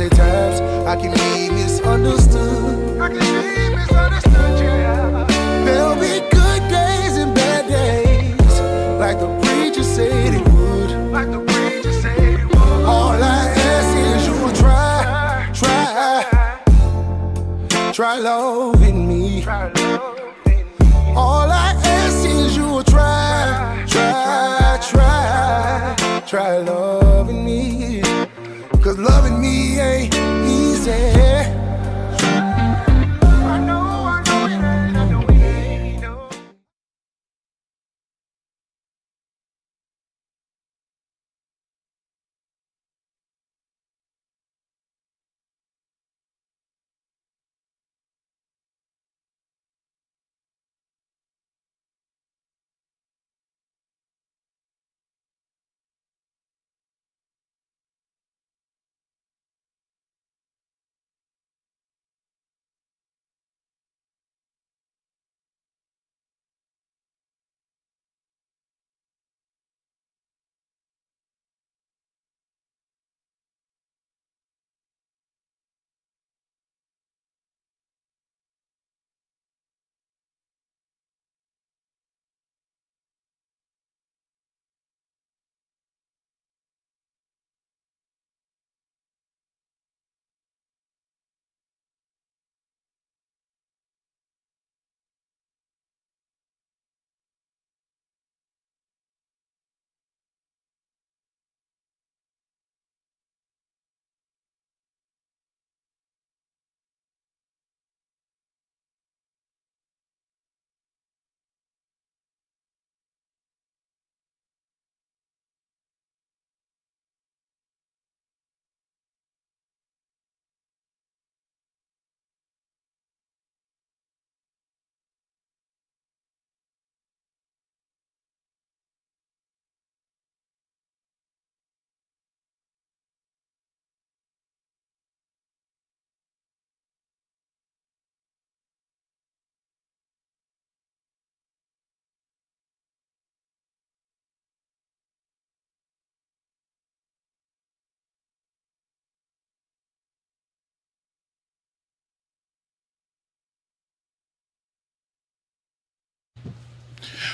at times I can be misunderstood. Yeah. There'll be good days and bad days, like the preacher said it would. All I ask is you will try loving me. All I ask is you will try loving me. 'Cause loving me ain't easy. I know it ain't, no.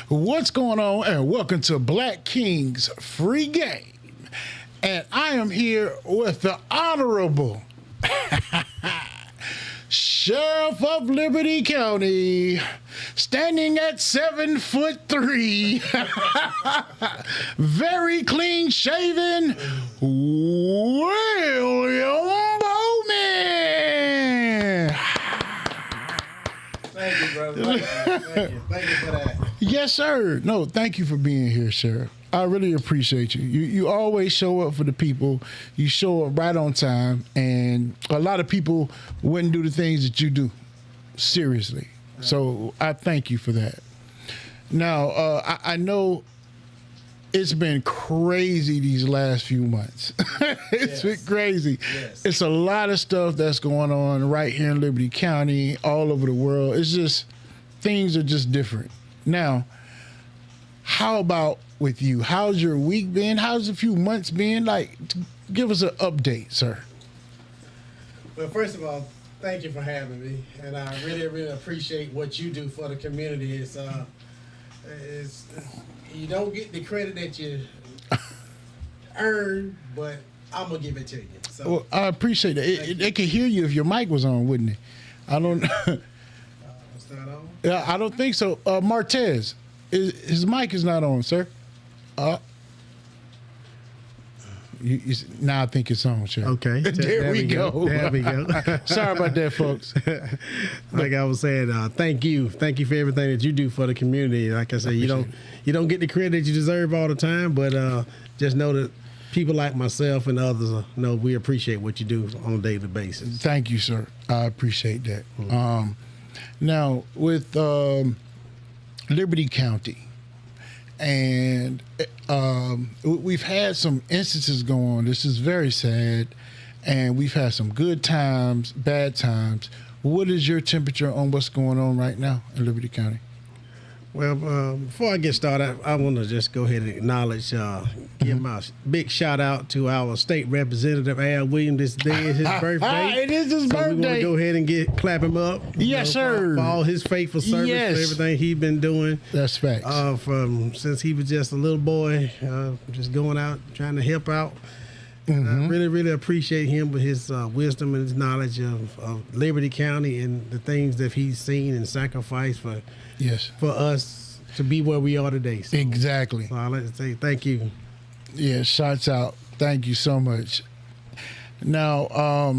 What's going on? And welcome to Black King's Free Game. And I am here with the Honorable Sheriff of Liberty County, standing at 7'3", very clean shaven, William Bowman. Thank you, brother. Thank you for that. Yes, sir. No, thank you for being here, Sheriff. I really appreciate you. You always show up for the people. You show up right on time, and a lot of people wouldn't do the things that you do. Seriously. So I thank you for that. Now, I know it's been crazy these last few months. It's been crazy. Yes. It's a lot of stuff that's going on right here in Liberty County, all over the world. It's just, things are just different. Now, how about with you? How's your week been? How's a few months been? Like, give us an update, sir. Well, first of all, thank you for having me, and I really, really appreciate what you do for the community. It's you don't get the credit that you earn, but I'm gonna give it to you. So, Well, I appreciate that. They could hear you if your mic was on, wouldn't it? I don't. it's not on. Yeah, I don't think so. Martez, his mic is not on, sir. Now I think it's on, sir. Okay. There we go. There we go. Sorry about that, folks. Like I was saying, thank you for everything that you do for the community. Like I said, you don't get the credit you deserve all the time, but just know that people like myself and others know we appreciate what you do on a daily basis. Thank you, sir. I appreciate that. Mm-hmm. Now, with Liberty County, and we've had some instances go on. This is very sad, and we've had some good times, bad times. What is your temperature on what's going on right now in Liberty County? Well, before I get started, I want to just go ahead and acknowledge, give my big shout out to our state representative, Al Williams. This day is his birthday. It is his So we want birthday. to go ahead and clap him up. Yes, sir. For all his faithful service, Yes. for everything he's been doing. That's facts. From since he was just a little boy, just going out trying to help out. And I really, really appreciate him with his wisdom and his knowledge of Liberty County and the things that he's seen and sacrificed for Yes. for us to be where we are today. So, Exactly. so I'd like to say thank you. Yeah, shots out. Thank you so much. Now,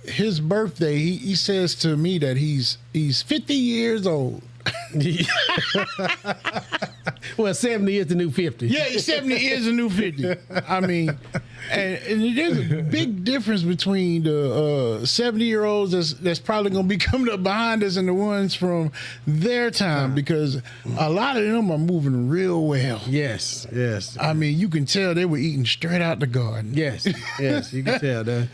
his birthday, he says to me that he's 50 years old. Well, 70 is the new 50. Yeah, 70 is a new 50. I mean, and there's a big difference between the 70-year-olds that's probably going to be coming up behind us and the ones from their time, because a lot of them are moving real well. Yes, yes. I mean, you can tell they were eating straight out the garden. Yes, yes, you can tell that.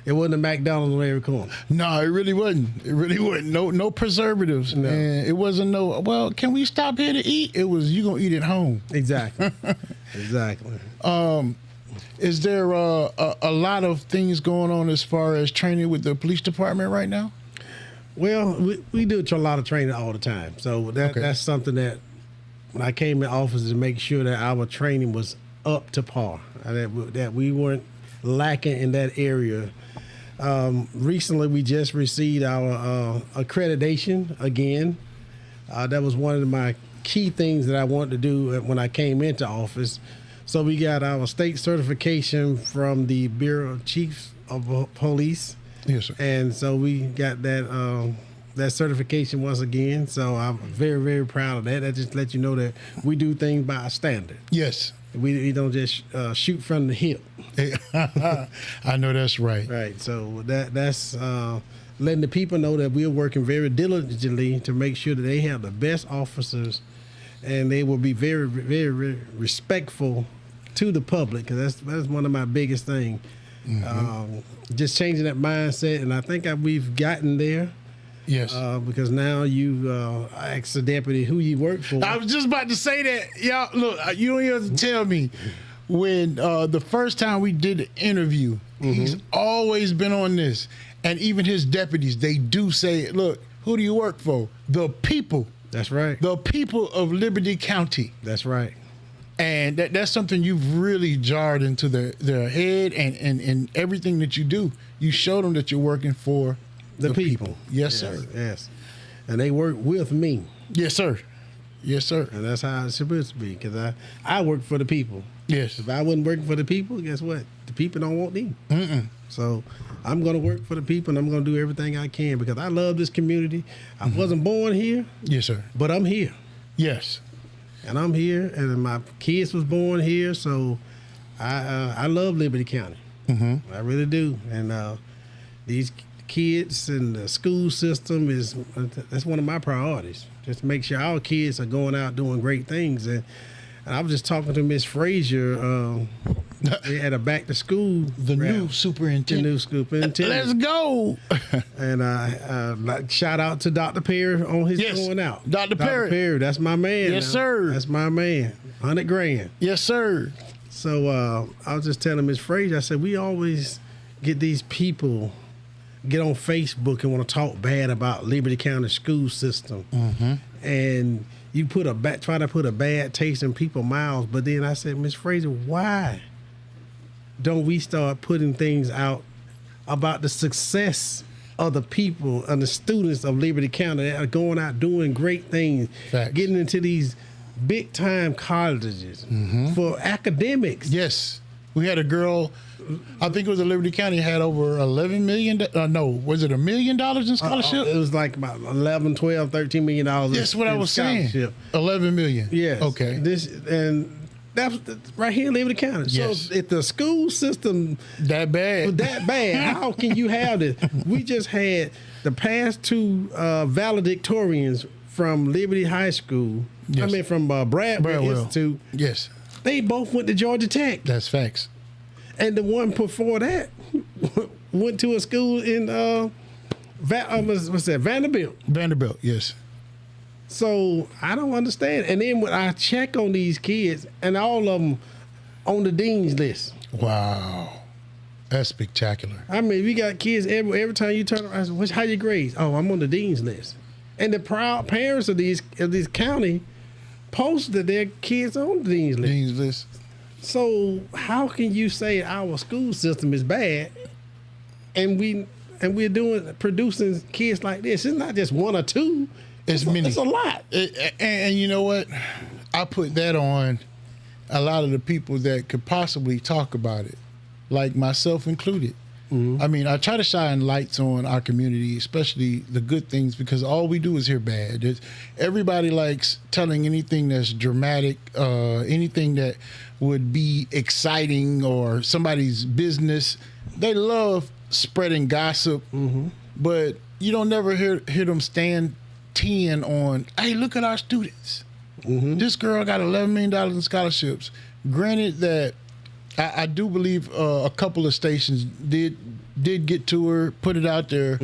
It wasn't a McDonald's on every corner. No, it really wasn't. It really wasn't. No preservatives. No. And it wasn't well, can we stop here to eat? It was, you going to eat at home. Exactly. Exactly. Is there a lot of things going on as far as training with the police department right now? Well, we do a lot of training all the time. So that's something that when I came in office to make sure that our training was up to par, that we weren't lacking in that area. Recently, we just received our accreditation again. That was one of my key things that I wanted to do when I came into office. So we got our state certification from the Bureau of Chiefs of Police. Yes, sir. And so we got that certification once again. So I'm very, very proud of that. That just lets you know that we do things by a standard. Yes. We don't just shoot from the hip. I know that's right. Right. So that's letting the people know that we're working very diligently to make sure that they have the best officers, and they will be very, very, very respectful to the public, because that's one of my biggest things. Just changing that mindset, and I think we've gotten there. Yes. Because now you ask the deputy who you work for. I was just about to say that. Y'all, look, you don't even have to tell me. When the first time we did the interview, he's always been on this. And even his deputies, they do say, look, who do you work for? The people. That's right. The people of Liberty County. That's right. And that's something you've really jarred into their head, and everything that you do. You show them that you're working for The people. Yes, sir. Yes. And they work with me. Yes, sir. Yes, sir. And that's how it's supposed to be, because I work for the people. Yes. If I wasn't working for the people, guess what? The people don't want me. So I'm going to work for the people, and I'm going to do everything I can, because I love this community. I wasn't born here. Yes, sir. But I'm here. Yes. And I'm here, and my kids was born here, so I love Liberty County. I really do. And these kids and the school system that's one of my priorities. Just to make sure our kids are going out doing great things. And I was just talking to Miss Frazier. They had a back to school. The new superintendent. The new superintendent. Let's go. And shout out to Dr. Perry on his going out. Dr. Perry. Perry, that's my man. Yes, now. sir. That's my man. $100,000. Yes, sir. So I was just telling Miss Frazier, I said, we always get these people get on Facebook and want to talk bad about Liberty County school system. And you try to put a bad taste in people's mouths. But then I said, Miss Frazier, why don't we start putting things out about the success of the people and the students of Liberty County that are going out doing great things, Facts. getting into these big time colleges for academics. Yes. We had a girl, I think it was in Liberty County, had over $11 million. No, was it $1 million in scholarship? It was like about 11, 12, $13 million. That's what I was saying. Scholarship. 11 million. Yes. Okay. That's right here in Liberty County. Yes. So if the school system That bad. how can you have this? We just had the past two valedictorians from Liberty High School. Yes. I mean, from Bradwell Institute. Yes. They both went to Georgia Tech. That's facts. And the one before that went to a school in what's that, Vanderbilt. Vanderbilt, yes. So I don't understand. And then when I check on these kids, and all of them on the dean's list. Wow. That's spectacular. I mean, we got kids every time you turn around. I say, how your grades? Oh, I'm on the dean's list. And the proud parents of these county post that their kids on the dean's list. Dean's list. So how can you say our school system is bad, and we're producing kids like this? It's not just one or two. It's many. It's a lot. And you know what? I put that on a lot of the people that could possibly talk about it, like myself included. I mean, I try to shine lights on our community, especially the good things, because all we do is hear bad. Everybody likes telling anything that's dramatic, anything that would be exciting or somebody's business. They love spreading gossip, but you don't never hear them stand 10 on, hey, look at our students. This girl got $11 million in scholarships. Granted that I do believe a couple of stations did get to her, put it out there.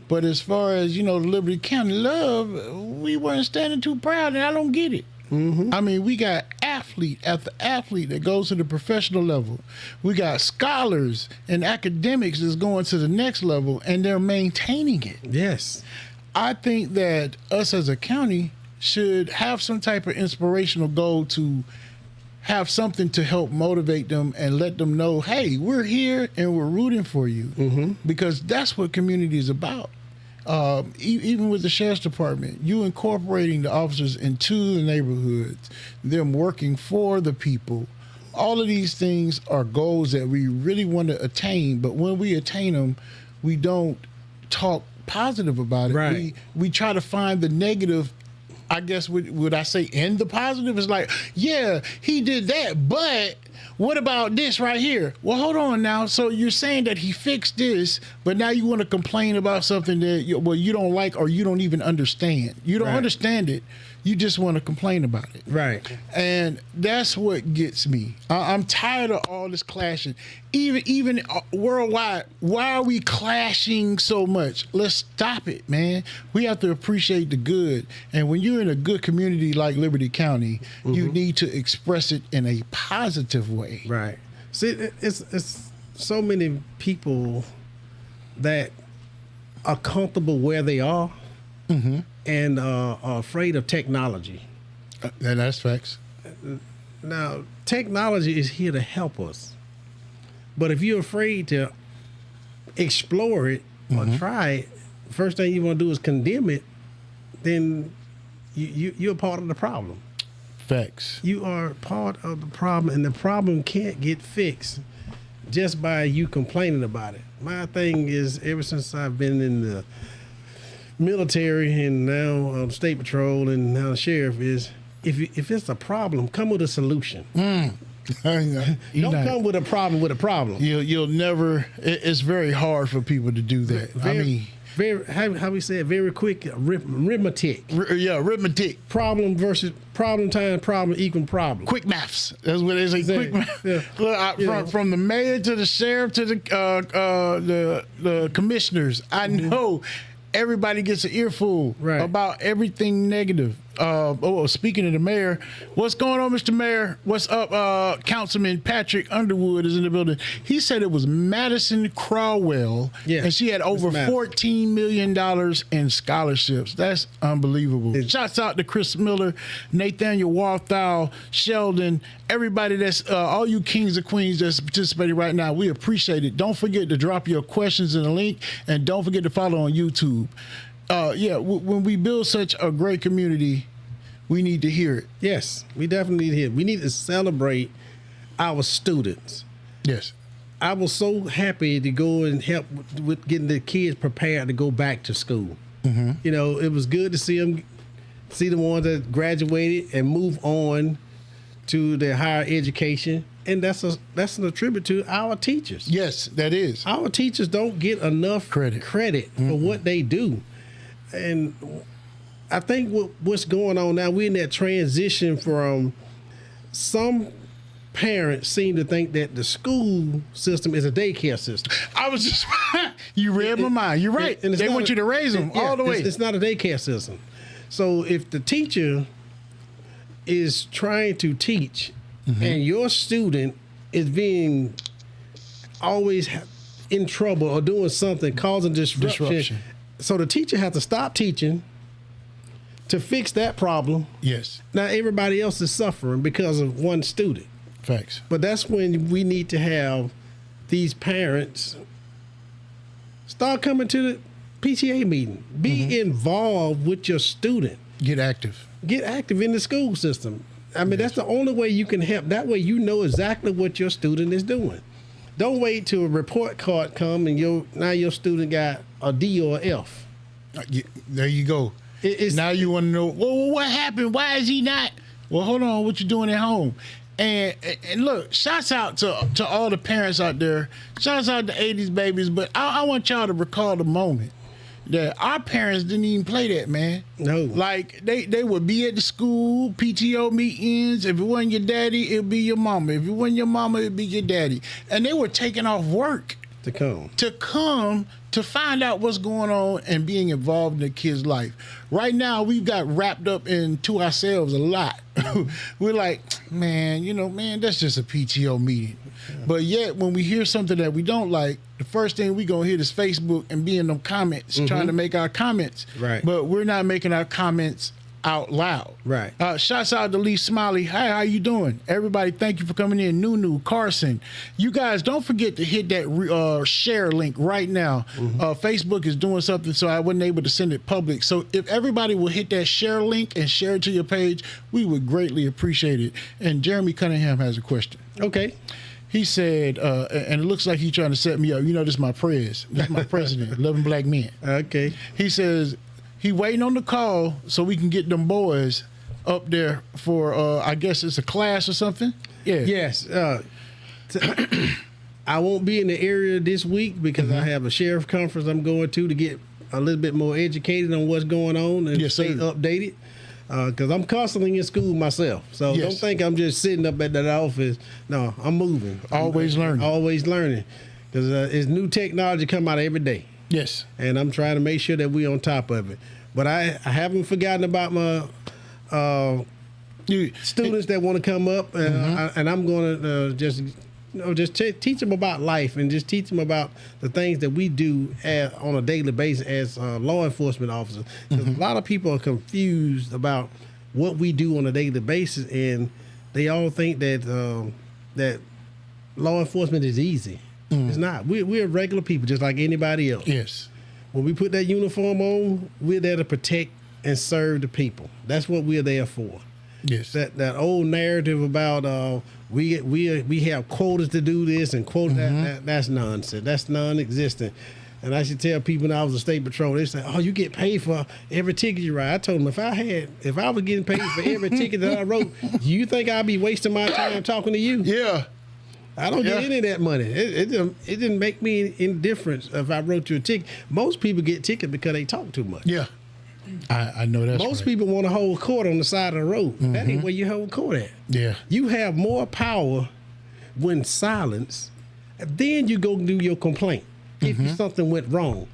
But as far as, the Liberty County love, we weren't standing too proud, and I don't get it. I mean, we got athlete after athlete that goes to the professional level. We got scholars and academics that's going to the next level, and they're maintaining it. Yes. I think that us as a county should have some type of inspirational goal to have something to help motivate them and let them know, hey, we're here and we're rooting for you, because that's what community is about. Even with the sheriff's department, you incorporating the officers into the neighborhoods, them working for the people. All of these things are goals that we really want to attain, but when we attain them, we don't talk positive about it. Right. We try to find the negative. I guess would I say in the positive? It's like, yeah, he did that, but what about this right here? Well, hold on now. So you're saying that he fixed this, but now you want to complain about something that you don't like or you don't even understand. You don't understand it. You just want to complain about it. Right. And that's what gets me. I'm tired of all this clashing. Even worldwide, why are we clashing so much? Let's stop it, man. We have to appreciate the good. And when you're in a good community like Liberty County, you need to express it in a positive way. Right. See, it's so many people that are comfortable where they are. And are afraid of technology. And that's facts. Now, technology is here to help us. But if you're afraid to explore it or try it, first thing you want to do is condemn it, then you're part of the problem. Facts. You are part of the problem, and the problem can't get fixed just by you complaining about it. My thing is, ever since I've been in the military and now state patrol and now sheriff, is if it's a problem, come with a solution. Don't come with a problem with a problem. You'll never. It's very hard for people to do that. Very how we say it, very quick arithmetic. Arithmetic. Problem versus problem times problem equal problem. Quick maths. That's what they say. Quick maths. Yeah. Look, from the mayor to the sheriff to the commissioners, I know everybody gets an earful about everything negative. Speaking of the mayor, what's going on, Mr. Mayor? What's up? Councilman Patrick Underwood is in the building. He said it was Madison Crowell, and she had over $14 million in scholarships. That's unbelievable. Shouts out to Chris Miller, Nathaniel Walthall, Sheldon, everybody that's, all you kings and queens that's participating right now. We appreciate it. Don't forget to drop your questions in the link, and don't forget to follow on YouTube. When we build such a great community, we need to hear it. Yes, we definitely need to hear it. We need to celebrate our students. Yes. I was so happy to go and help with getting the kids prepared to go back to school. It was good to see them, see the ones that graduated and move on to their higher education. And that's an attribute to our teachers. Yes, that is. Our teachers don't get enough credit for what they do. And I think what's going on now, we're in that transition from some parents seem to think that the school system is a daycare system. I was just, you read my mind. You're right. And they want you to raise them all the way. It's not a daycare system. So if the teacher is trying to teach and your student is being always in trouble or doing something causing disruption. So the teacher has to stop teaching to fix that problem. Yes. Now everybody else is suffering because of one student. Facts. But that's when we need to have these parents start coming to the PTA meeting. Be involved with your student. Get active. Get active in the school system. I mean, that's the only way you can help. That way you know exactly what your student is doing. Don't wait till a report card come and now your student got a D or a F. There you go. Now you want to know, well, what happened? Why is he not? Well, hold on. What you doing at home? And look, shouts out to all the parents out there. Shouts out to 80s babies. But I want y'all to recall the moment that our parents didn't even play that, man. No. Like, they would be at the school, PTO meetings. If it wasn't your daddy, it'd be your mama. If it wasn't your mama, it'd be your daddy. And they were taking off work To come to find out what's going on and being involved in the kid's life. Right now, we've got wrapped up into ourselves a lot. We're like, man, that's just a PTO meeting. But yet, when we hear something that we don't like, the first thing we gonna hit is Facebook and be in them comments, trying to make our comments. Right. But we're not making our comments out loud. Right. Shouts out to Lee Smiley. Hi, how you doing? Everybody, thank you for coming in. Nunu, Carson. You guys, don't forget to hit that share link right now. Facebook is doing something, so I wasn't able to send it public. So if everybody will hit that share link and share it to your page, we would greatly appreciate it. And Jeremy Cunningham has a question. Okay. He said, and it looks like he's trying to set me up. You know, this is my prez. This is my president, Loving Black Men. Okay. He says he waiting on the call so we can get them boys up there for, I guess it's a class or something. Yeah. Yes. I won't be in the area this week because I have a sheriff conference I'm going to get a little bit more educated on what's going on and Yes, stay sir. updated. Because I'm constantly in school myself. So Yes. don't think I'm just sitting up at that office. No, I'm moving. Always learning. Always learning. Because it's new technology come out every day. Yes. And I'm trying to make sure that we're on top of it. But I haven't forgotten about my students that want to come up. And I'm going to just teach them about life and just teach them about the things that we do on a daily basis as law enforcement officers. Because a lot of people are confused about what we do on a daily basis, and they all think that that law enforcement is easy. It's not. We're regular people just like anybody else. Yes. When we put that uniform on, we're there to protect and serve the people. That's what we're there for. Yes. That old narrative about we have quotas to do this and quotas that's nonsense. That's non-existent. And I should tell people when I was a state patrol, they say, "Oh, you get paid for every ticket you write." I told them if I was getting paid for every ticket that I wrote, do you think I'd be wasting my time talking to you? Yeah. I don't get any of that money. It didn't make me any difference if I wrote you a ticket. Most people get tickets because they talk too much. Yeah. I know that's Most right. people want to hold court on the side of the road. That ain't where you hold court at. Yeah. You have more power when silenced. Then you go do your complaint. If something went wrong,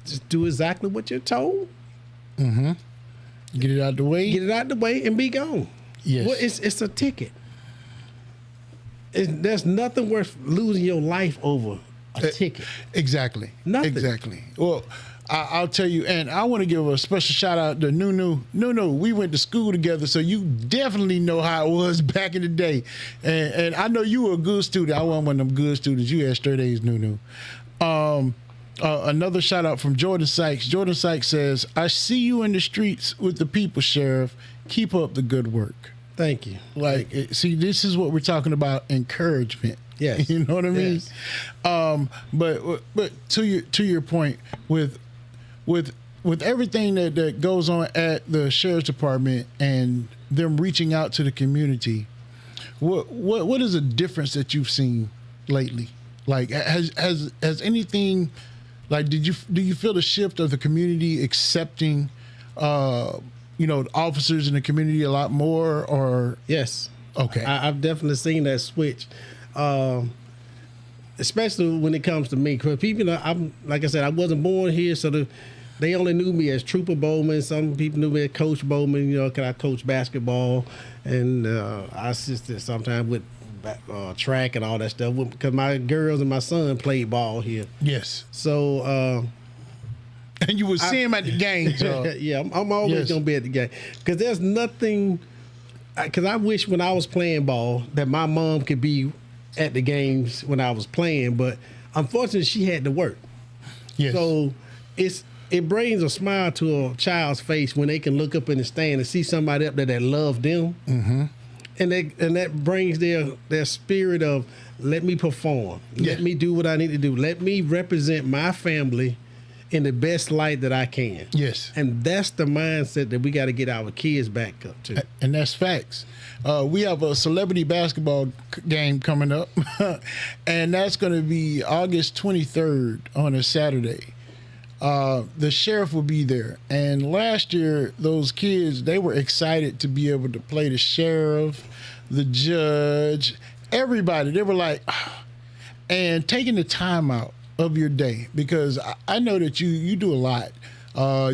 just do exactly what you're told. Get it out the way. Get it out the way and be gone. Yes. Well, it's a ticket. There's nothing worth losing your life over a ticket. Exactly. Nothing. Exactly. Well, I'll tell you, and I want to give a special shout out to Nunu. Nunu, we went to school together, so you definitely know how it was back in the day. And I know you were a good student. I wasn't one of them good students. You had straight A's, Nunu. Another shout out from Jordan Sykes. Jordan Sykes says, "I see you in the streets with the people, Sheriff. Keep up the good work." Thank you. Like, see, this is what we're talking about, encouragement. Yes. You know what I mean? Yes. But to your point, with everything that goes on at the sheriff's department and them reaching out to the community, what is a difference that you've seen lately? Like, has anything, like, do you feel the shift of the community accepting officers in the community a lot more, or? Yes. Okay. I've definitely seen that switch, especially when it comes to me. Because people, like I said, I wasn't born here, so they only knew me as Trooper Bowman. Some people knew me as Coach Bowman. You know, cause I coach basketball, and I assisted sometimes with track and all that stuff. Because my girls and my son played ball here. Yes. So. And you would see him at the games. Yeah, I'm always gonna be at the game because there's nothing. Because I wish when I was playing ball that my mom could be at the games when I was playing, but unfortunately she had to work. Yes. So it brings a smile to a child's face when they can look up in the stand and see somebody up there that loves them, and that brings their spirit of let me perform, let me do what I need to do, let me represent my family in the best light that I can. Yes. And that's the mindset that we got to get our kids back up to. And that's facts. We have a celebrity basketball game coming up, and that's going to be August 23rd on a Saturday. The sheriff will be there. And last year, those kids, they were excited to be able to play the sheriff, the judge, everybody. They were like, and taking the time out of your day, because I know that you do a lot.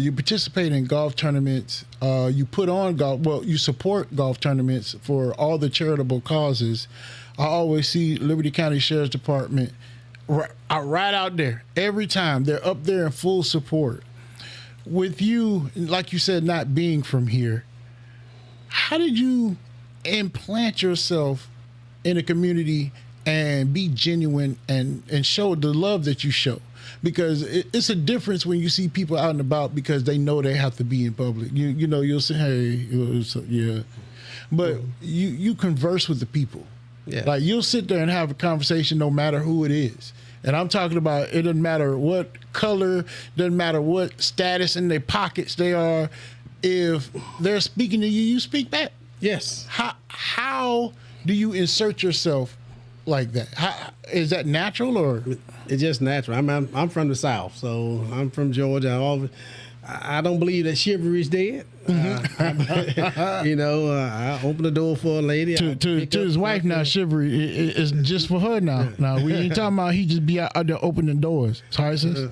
You participate in golf tournaments. You put on golf. Well, you support golf tournaments for all the charitable causes. I always see Liberty County Sheriff's Department right out there every time. They're up there in full support. With you, like you said, not being from here, how did you implant yourself in a community and be genuine and show the love that you show? Because it's a difference when you see people out and about because they know they have to be in public. You know, you'll say, hey, yeah. But you converse with the people. Yeah. Like you'll sit there and have a conversation no matter who it is. And I'm talking about it doesn't matter what color, doesn't matter what status in their pockets they are. If they're speaking to you, you speak back. Yes. How do you insert yourself like that? Is that natural or? It's just natural. I'm from the South, so I'm from Georgia. I don't believe that chivalry is dead. You know, I open the door for a lady. To his wife now, chivalry is just for her now. Now, we ain't talking about he just be out there opening doors. Sorry, sis. Go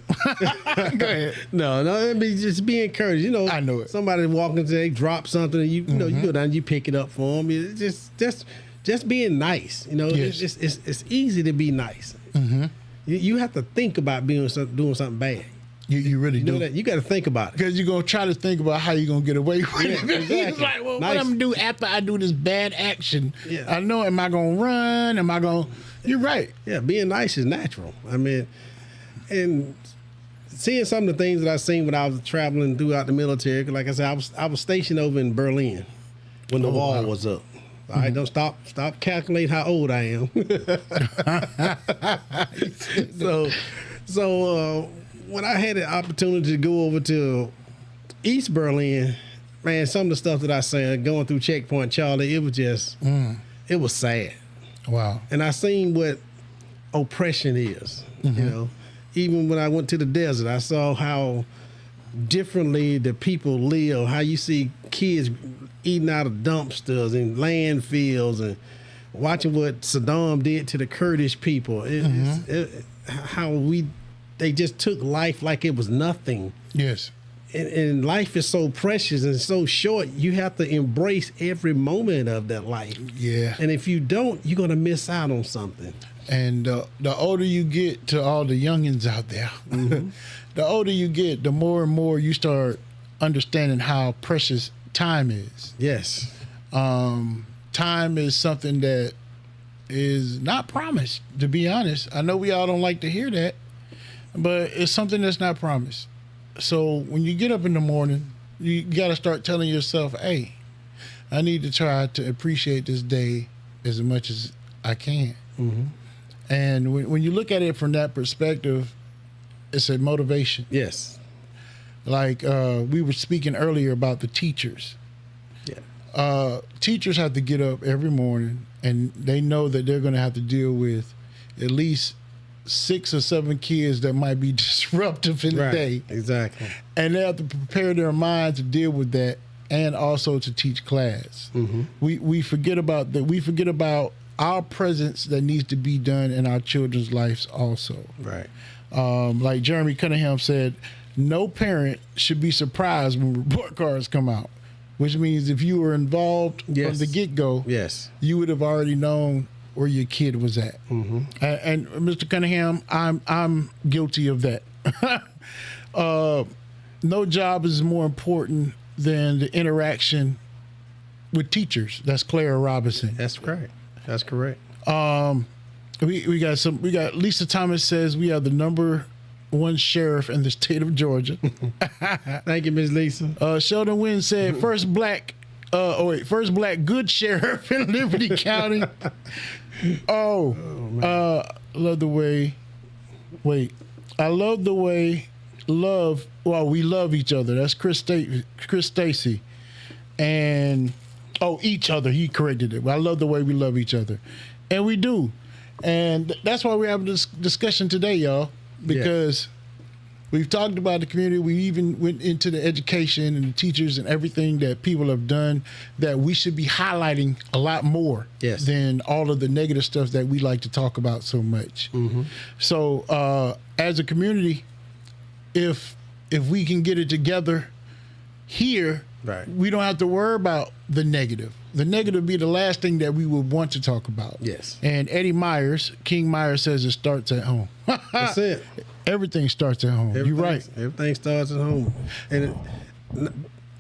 ahead. No, just be encouraged. You know, I know it. Somebody walking today, drop something, and you know, you go down, you pick it up for them. It's just being nice. You know, Yes. it's easy to be nice. You have to think about doing something bad. You really You do. know that you got to think about it. Because you're going to try to think about how you're going to get away with it. exactly. It's like, well, Nice. what I'm going to do after I do this bad action? Yeah. I know, am I going to run? Am I going to... You're right. Yeah, being nice is natural. I mean, and seeing some of the things that I seen when I was traveling throughout the military, like I said, I was stationed over in Berlin when the wall was up. All right, don't stop calculating how old I am. So when I had the opportunity to go over to East Berlin, man, some of the stuff that I seen going through Checkpoint Charlie, it was just, it was sad. Wow. And I seen what oppression is, you know. Even when I went to the desert, I saw how differently the people live, how you see kids eating out of dumpsters and landfills and watching what Saddam did to the Kurdish people. They just took life like it was nothing. Yes. And life is so precious and so short, you have to embrace every moment of that life. Yeah. And if you don't, you're going to miss out on something. And the older you get, to all the youngins out there, the older you get, the more and more you start understanding how precious time is. Yes. Time is something that is not promised, to be honest. I know we all don't like to hear that, but it's something that's not promised. So when you get up in the morning, you got to start telling yourself, hey, I need to try to appreciate this day as much as I can. And when you look at it from that perspective, it's a motivation. Yes. Like we were speaking earlier about the teachers. Yeah. Teachers have to get up every morning, and they know that they're going to have to deal with at least 6 or 7 kids that might be disruptive in the day. Exactly. And they have to prepare their mind to deal with that, and also to teach class. We forget about that. We forget about our presence that needs to be done in our children's lives also. Right. Like Jeremy Cunningham said, no parent should be surprised when report cards come out, which means if you were involved from Yes. the get-go, Yes. you would have already known where your kid was at. And Mr. Cunningham, I'm guilty of that. No job is more important than the interaction with teachers. That's Clara Robinson. That's correct. That's correct. We got Lisa Thomas says we are the number one sheriff in the state of Georgia. Thank you, Ms. Lisa. Sheldon Wynn said first black good sheriff in Liberty County. Love the way. Wait, I love the way we love each other. That's Chris Stacy, and each other. He corrected it. I love the way we love each other, and we do, and that's why we're having this discussion today, y'all. Because we've talked about the community. We even went into the education and the teachers and everything that people have done that we should be highlighting a lot more than all of the negative stuff that we like to talk about so much. So as a community, if we can get it together here, we don't have to worry about the negative. The negative be the last thing that we would want to talk about. Yes. And King Myers says it starts at home. That's it. Everything starts at home. You're right. Everything starts at home. And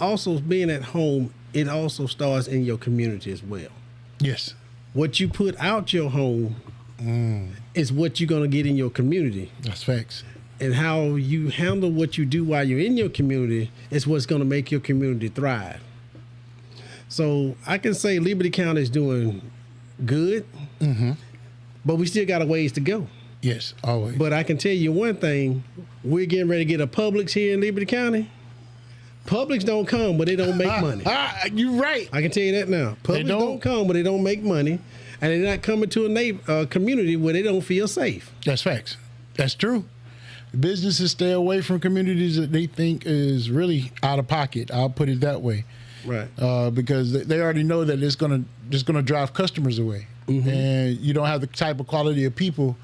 also being at home, it also starts in your community as well. Yes. What you put out your home is what you're going to get in your community. That's facts. And how you handle what you do while you're in your community is what's going to make your community thrive. So I can say Liberty County is doing good, but we still got a ways to go. Yes, always. But I can tell you one thing, we're getting ready to get a Publix here in Liberty County. Publix don't come, but they don't make money. You're right. I can tell you that now. Publix don't come, but they don't make money. And they're not coming to a community where they don't feel safe. That's facts. That's true. Businesses stay away from communities that they think is really out of pocket. I'll put it that way. Right. Because they already know that it's gonna drive customers away. And you don't have the type of quality of people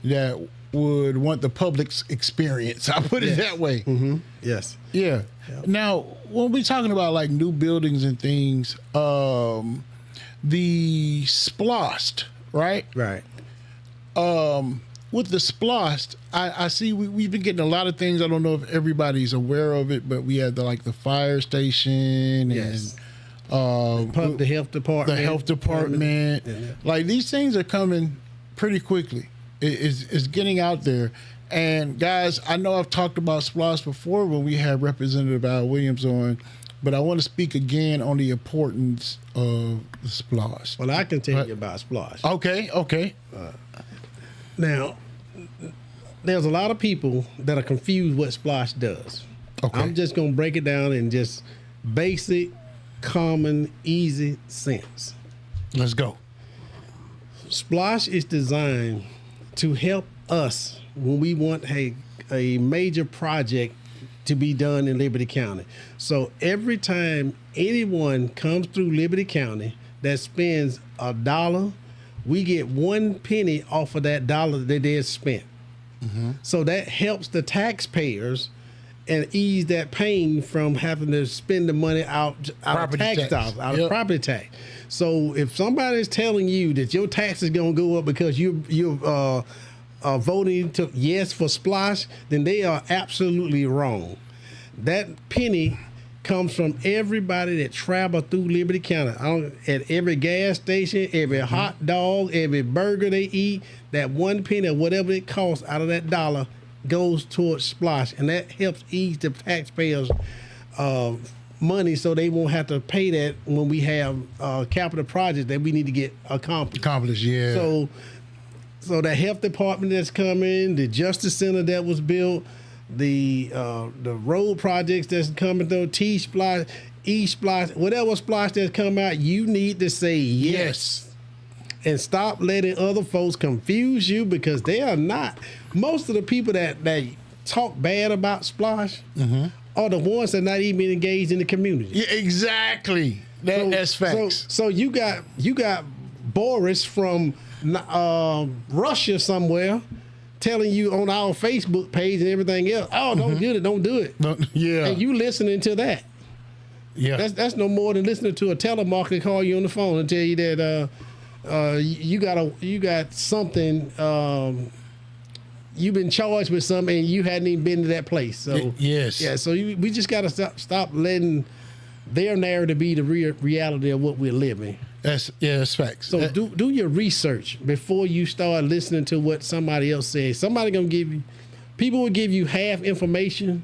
that would want the Publix experience. I'll put it that way. Yes. Yeah. Yep. Now, when we're talking about like new buildings and things, the splost, right? Right. With the splost, I see we've been getting a lot of things. I don't know if everybody's aware of it, but we had the fire station and the health department. The health department. Like these things are coming pretty quickly. It's getting out there. And guys, I know I've talked about splost before when we had Representative Al Williams on, but I want to speak again on the importance of the splost. Well, I can tell you about splost. Okay. Now, there's a lot of people that are confused what splosh does. Okay. I'm just going to break it down in just basic, common, easy sense. Let's go. Splosh is designed to help us when we want a major project to be done in Liberty County. So every time anyone comes through Liberty County that spends $1, we get 1 penny off of that dollar that they spent. So that helps the taxpayers and ease that pain from having to spend the money out of tax dollars, out of property tax. So if somebody's telling you that your tax is going to go up because you're voting to yes for Splosh, then they are absolutely wrong. That penny comes from everybody that travel through Liberty County. At every gas station, every hot dog, every burger they eat, that 1 penny or whatever it costs out of that dollar goes towards Splosh, and that helps ease the taxpayers' money so they won't have to pay that when we have capital projects that we need to get accomplished. So the health department that's coming, the justice center that was built, the road projects that's coming through, T-Splosh, E-Splosh, whatever Splosh that's come out, you need to say yes. And stop letting other folks confuse you, because they are not. Most of the people that talk bad about Splosh are the ones that are not even engaged in the community. Yeah, exactly. That's facts. So you got Boris from Russia somewhere telling you on our Facebook page and everything else, oh, don't do it, don't do it. Yeah. And you listening to that. Yeah. That's no more than listening to a telemarketer call you on the phone and tell you that you got something, you've been charged with something and you hadn't even been to that place. So yes. yeah, so we just got to stop letting their narrative be the reality of what we're living. That's facts. So do your research before you start listening to what somebody else says. Somebody gonna give you, people will give you half information,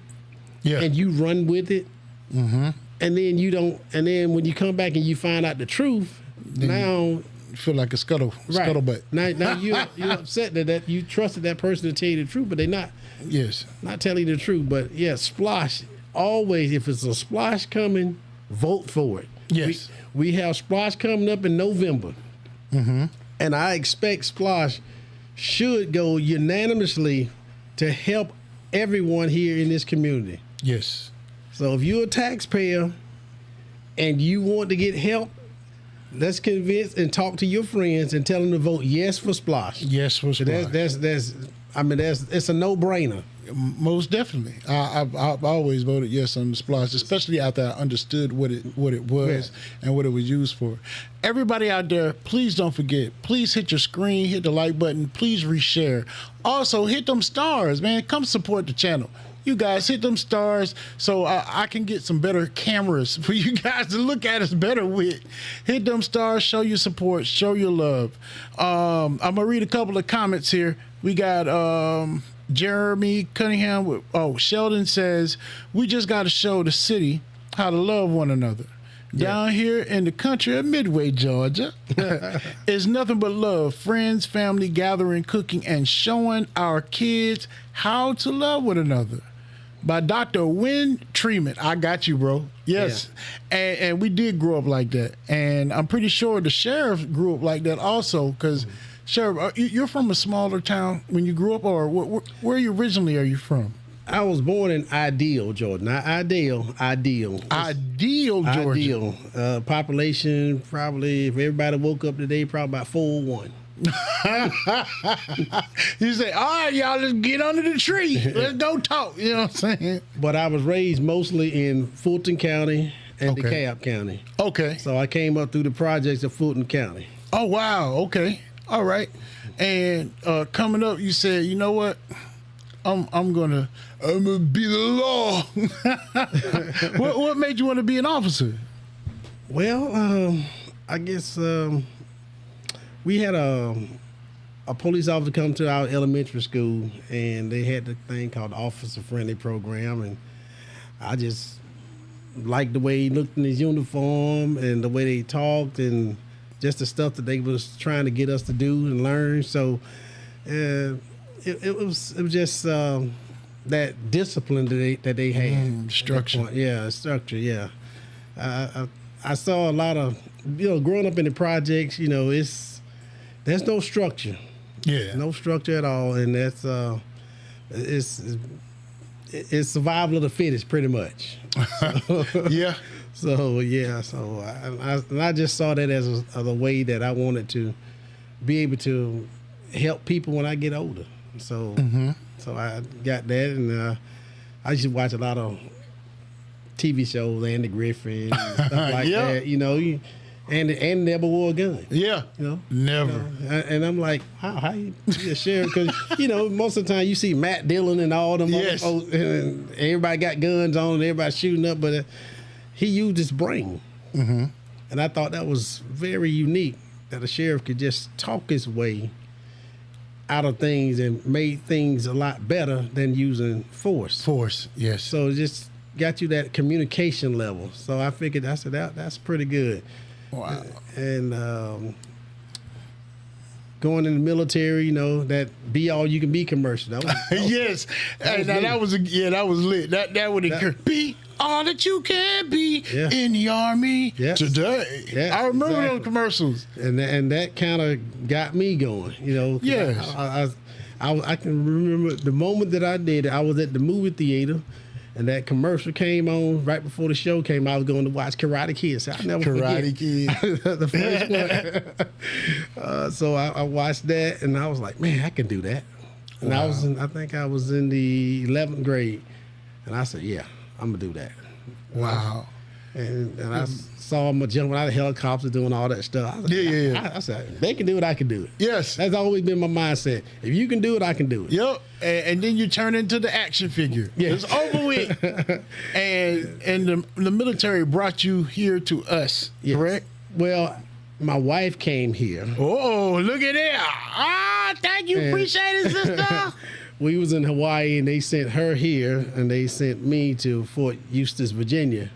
and you run with it, and then you don't. And then when you come back and you find out the truth, then now you feel like a scuttlebutt. Now you're upset that you trusted that person to tell you the truth, but they're not telling you the truth. But yeah, Splosh always, if it's a Splosh coming, vote for it. Yes. We have Splosh coming up in November. And I expect Splosh should go unanimously to help everyone here in this community. Yes. So if you're a taxpayer and you want to get help, let's convince and talk to your friends and tell them to vote yes for Splosh. Yes for Splosh. It's a no-brainer. Most definitely. I've always voted yes on the Splosh, especially after I understood what it was and what it was used for. Everybody out there, please don't forget. Please hit your screen, hit the like button. Please reshare. Also, hit them stars, man. Come support the channel. You guys hit them stars so I can get some better cameras for you guys to look at us better with. Hit them stars, show your support, show your love. I'm going to read a couple of comments here. We got Jeremy Cunningham. Sheldon says, we just got to show the city how to love one another. Down here in the country of Midway, Georgia, it's nothing but love, friends, family, gathering, cooking, and showing our kids how to love one another. By Dr. Wynn Treatment. I got you, bro. Yes. Yeah. And we did grow up like that. And I'm pretty sure the sheriff grew up like that also, because Sheriff, you're from a smaller town when you grew up, or where originally are you from? I was born in Ideal, Georgia. Not Ideal, Ideal, Georgia. Ideal. Population, probably, if everybody woke up today, probably about 401. You say, all right, y'all, let's get under the tree. Let's go talk. You know what I'm saying? But I was raised mostly in Fulton County and DeKalb County. Okay. So I came up through the projects of Fulton County. Oh, wow. Okay. All right. And coming up, you said, you know what? I'm gonna be the law. What made you want to be an officer? Well, I guess we had a police officer come to our elementary school, and they had the thing called the Officer Friendly Program, and I just liked the way he looked in his uniform and the way they talked and just the stuff that they was trying to get us to do and learn. So it was just that discipline that they had. Structure. Yeah, structure, yeah. I saw a lot of, growing up in the projects, there's no structure. Yeah. No structure at all, and that's it's survival of the fittest, pretty much. Yeah. So I just saw that as a way that I wanted to be able to help people when I get older. So so I got that, and I used to watch a lot of TV shows, Andy Griffin, and stuff like that. And never wore a gun. Yeah. Never. And I'm like, how you be a sheriff? Because, most of the time you see Matt Dillon and all them other folks, and everybody got guns on and everybody shooting up, but he used his brain. And I thought that was very unique, that a sheriff could just talk his way out of things and made things a lot better than using force. Force, yes. So it just got you that communication level. So I figured, I said, that's pretty good. Wow. And going in the military, that be all you can be commercial. That was, yes. That was lit. That would occur. Be all that you can be in the Army today. Yeah, I remember those commercials. And that kind of got me going, Yes. I can remember the moment that I did it. I was at the movie theater, and that commercial came on right before the show came. I was going to watch Karate Kid. So I never forget. Karate Kid. The first one. So I watched that, and I was like, man, I can do that. And I think I was in the 11th grade, and I said, yeah, I'm gonna do that. Wow. And I saw them jumping out of helicopters doing all that stuff. I said, Yeah. I said, they can do it, I can do it. Yes. That's always been my mindset. If you can do it, I can do it. Yep. And then you turn into the action figure. Yeah. It's over with. and the military brought you here to us, Yes. correct? Well, my wife came here. Oh, look at that. Thank you. And- Appreciate it, sister. We was in Hawaii, and they sent her here, and they sent me to Fort Eustis, Virginia.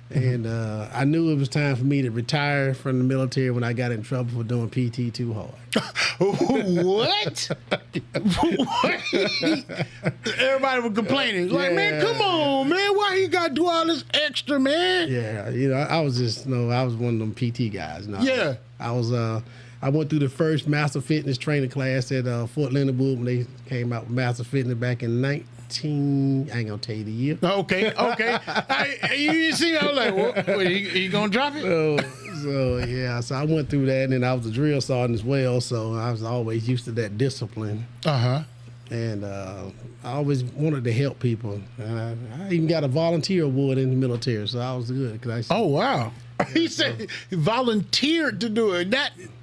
And I knew it was time for me to retire from the military when I got in trouble for doing PT too hard. What? What? Everybody was complaining. Like, man, come on, man. Why you got to do all this extra, man? Yeah, I was just, I was one of them PT guys. Yeah. I went through the first Master Fitness training class at Fort Leonard Wood when they came out with Master Fitness back in I ain't gonna tell you the year. Okay. You see, I was like, what, you gonna drop it? So I went through that, and then I was a drill sergeant as well, so I was always used to that discipline. Uh-huh. And I always wanted to help people. And I even got a volunteer award in the military, so I was good. Oh, wow. He said he volunteered to do it.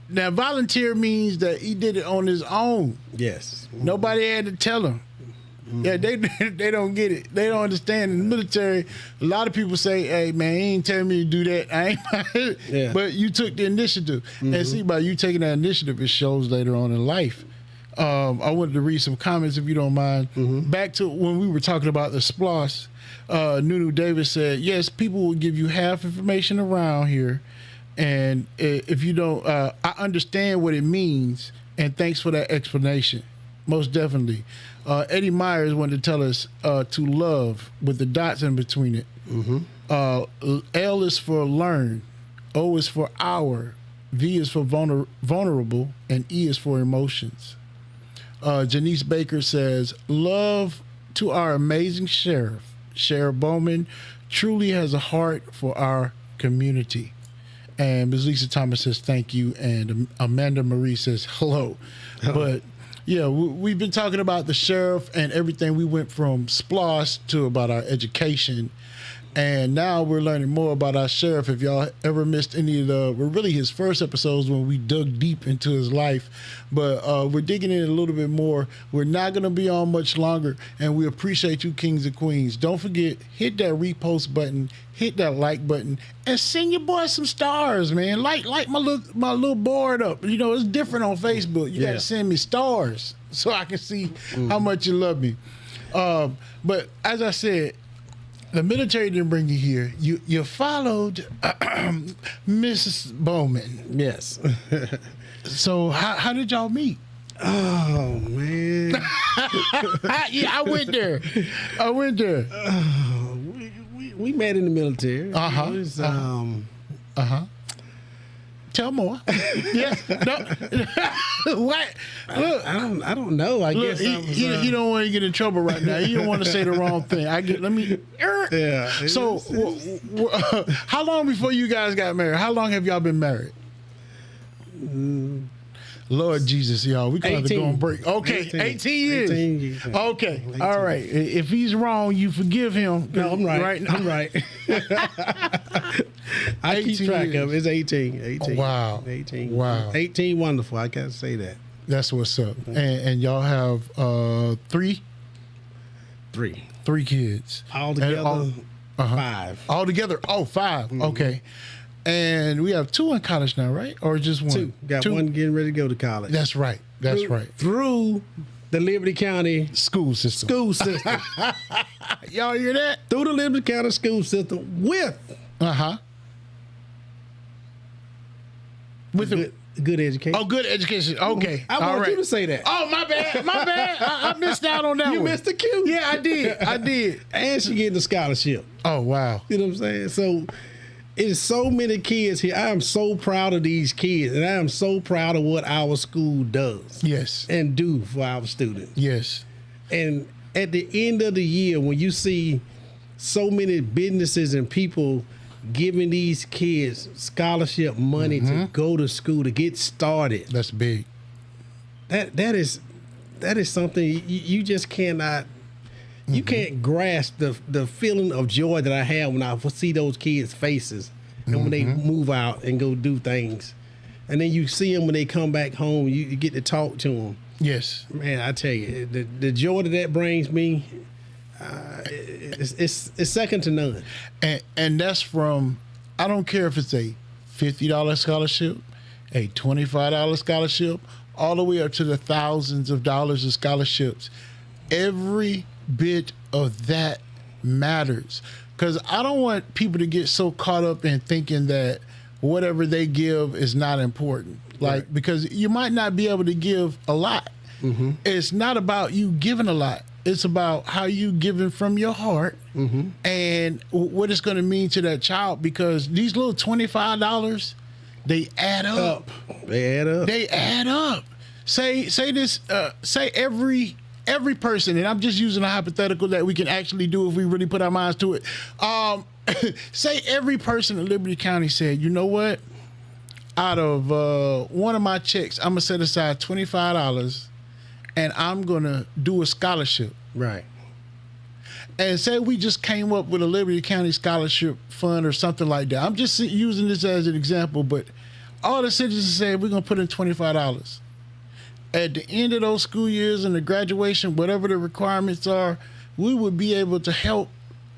Now, volunteer means that he did it on his own. Yes. Nobody had to tell him. Yeah, they don't get it. They don't understand. In the military, a lot of people say, hey, man, he ain't telling me to do that. I ain't. Yeah. But you took the initiative. And see, by you taking that initiative, it shows later on in life. I wanted to read some comments, if you don't mind. Back to when we were talking about the SPLOS, Nunu Davis said, yes, people will give you half information around here. And if you don't, I understand what it means. And thanks for that explanation. Most definitely. Eddie Myers wanted to tell us to love with the dots in between it. L is for learn. O is for hour. V is for vulnerable. And E is for emotions. Janice Baker says, love to our amazing sheriff. Sheriff Bowman truly has a heart for our community. And Ms. Lisa Thomas says, thank you. And Amanda Marie says, hello. But yeah, we've been talking about the sheriff and everything. We went from SPLOS to about our education. And now we're learning more about our sheriff. If y'all ever missed any of really his first episodes when we dug deep into his life, but we're digging in a little bit more. We're not going to be on much longer, and we appreciate you, kings and queens. Don't forget, hit that repost button, hit that like button, and send your boy some stars, man. Like my little board up. You know, it's different on Facebook. You got to send me stars so I can see how much you love me. But as I said, the military didn't bring you here. You followed Mrs. Bowman. Yes. So how did y'all meet? Oh, man. Yeah, I went there. We met in the military. It was, Tell more. Yes. No. What? Look. I don't know. I Look, guess I was, he don't want to get in trouble right now. He don't want to say the wrong thing. Yeah. So, how long before you guys got married? How long have y'all been married? Lord Jesus, y'all. We gonna have to go on break. Okay, 18 years. 18 years. Okay, 18. all right. If he's wrong, you forgive him. No, I'm right. I'm right. I keep 18 track years. of it. It's 18. 18. Wow. 18. Wow. 18 wonderful. I can't say that. That's what's up. And y'all have three kids. All together, And 5. All together, 5. Okay. And we have 2 in college now, right? Or just 1? 2. Got 1 getting ready to go to college. That's right. That's right. Through the Liberty County School system. Y'all hear that? Through the Liberty County school system with With good education. Oh, good education. Okay. I All want right. you to say that. Oh, my bad. I missed out on that You one. missed the cue. Yeah, I did. And she getting the scholarship. Oh, wow. You know what I'm saying? So it's so many kids here. I am so proud of these kids, and I am so proud of what our school does. Yes. And do for our students. Yes. And at the end of the year, when you see so many businesses and people giving these kids scholarship money to go to school, to get started, That's big. that is that is something you just cannot. You can't grasp the feeling of joy that I have when I see those kids' faces and when they move out and go do things. And then you see them when they come back home, you get to talk to them. Yes. Man, I tell you, the joy that brings me, it's second to none. And that's from, I don't care if it's a $50 scholarship, a $25 scholarship, all the way up to the thousands of dollars of scholarships. Every bit of that matters, because I don't want people to get so caught up in thinking that whatever they give is not important. Like, because you might not be able to give a lot. It's not about you giving a lot. It's about how you giving from your heart and what it's going to mean to that child, because these little $25, they add up. They add up. They add up. Say this. Say every person, and I'm just using a hypothetical that we can actually do if we really put our minds to it. Say every person in Liberty County said, you know what? Out of one of my checks, I'm gonna set aside $25, and I'm gonna do a scholarship. Right. And say we just came up with a Liberty County scholarship fund or something like that. I'm just using this as an example, but all the citizens said we're gonna put in $25. At the end of those school years and the graduation, whatever the requirements are, we would be able to help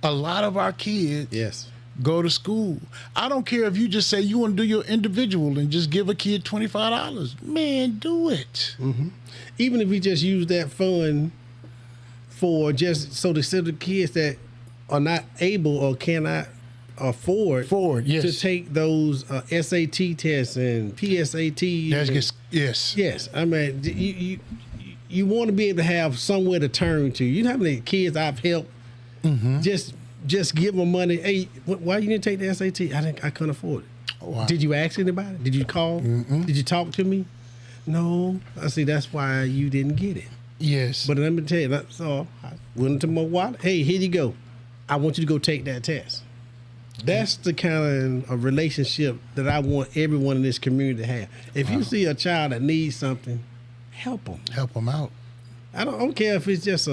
a lot of our kids go to school. I don't care if you just say you want to do your individual and just give a kid $25. Man, do it. Even if we just use that fund for just so the kids that are not able or cannot afford to take those SAT tests and PSAT. Yes. I mean, you want to be able to have somewhere to turn to. You know how many kids I've helped just give them money. Hey, why you didn't take the SAT? I couldn't afford it. Wow. Did you ask anybody? Did you call? Did you talk to me? No. I see. That's why you didn't get it. Yes. But let me tell you. So I went into my wallet. Hey, here you go. I want you to go take that test. That's the kind of relationship that I want everyone in this community to have. If you see a child that needs something, help them. Help them out. I don't care if it's just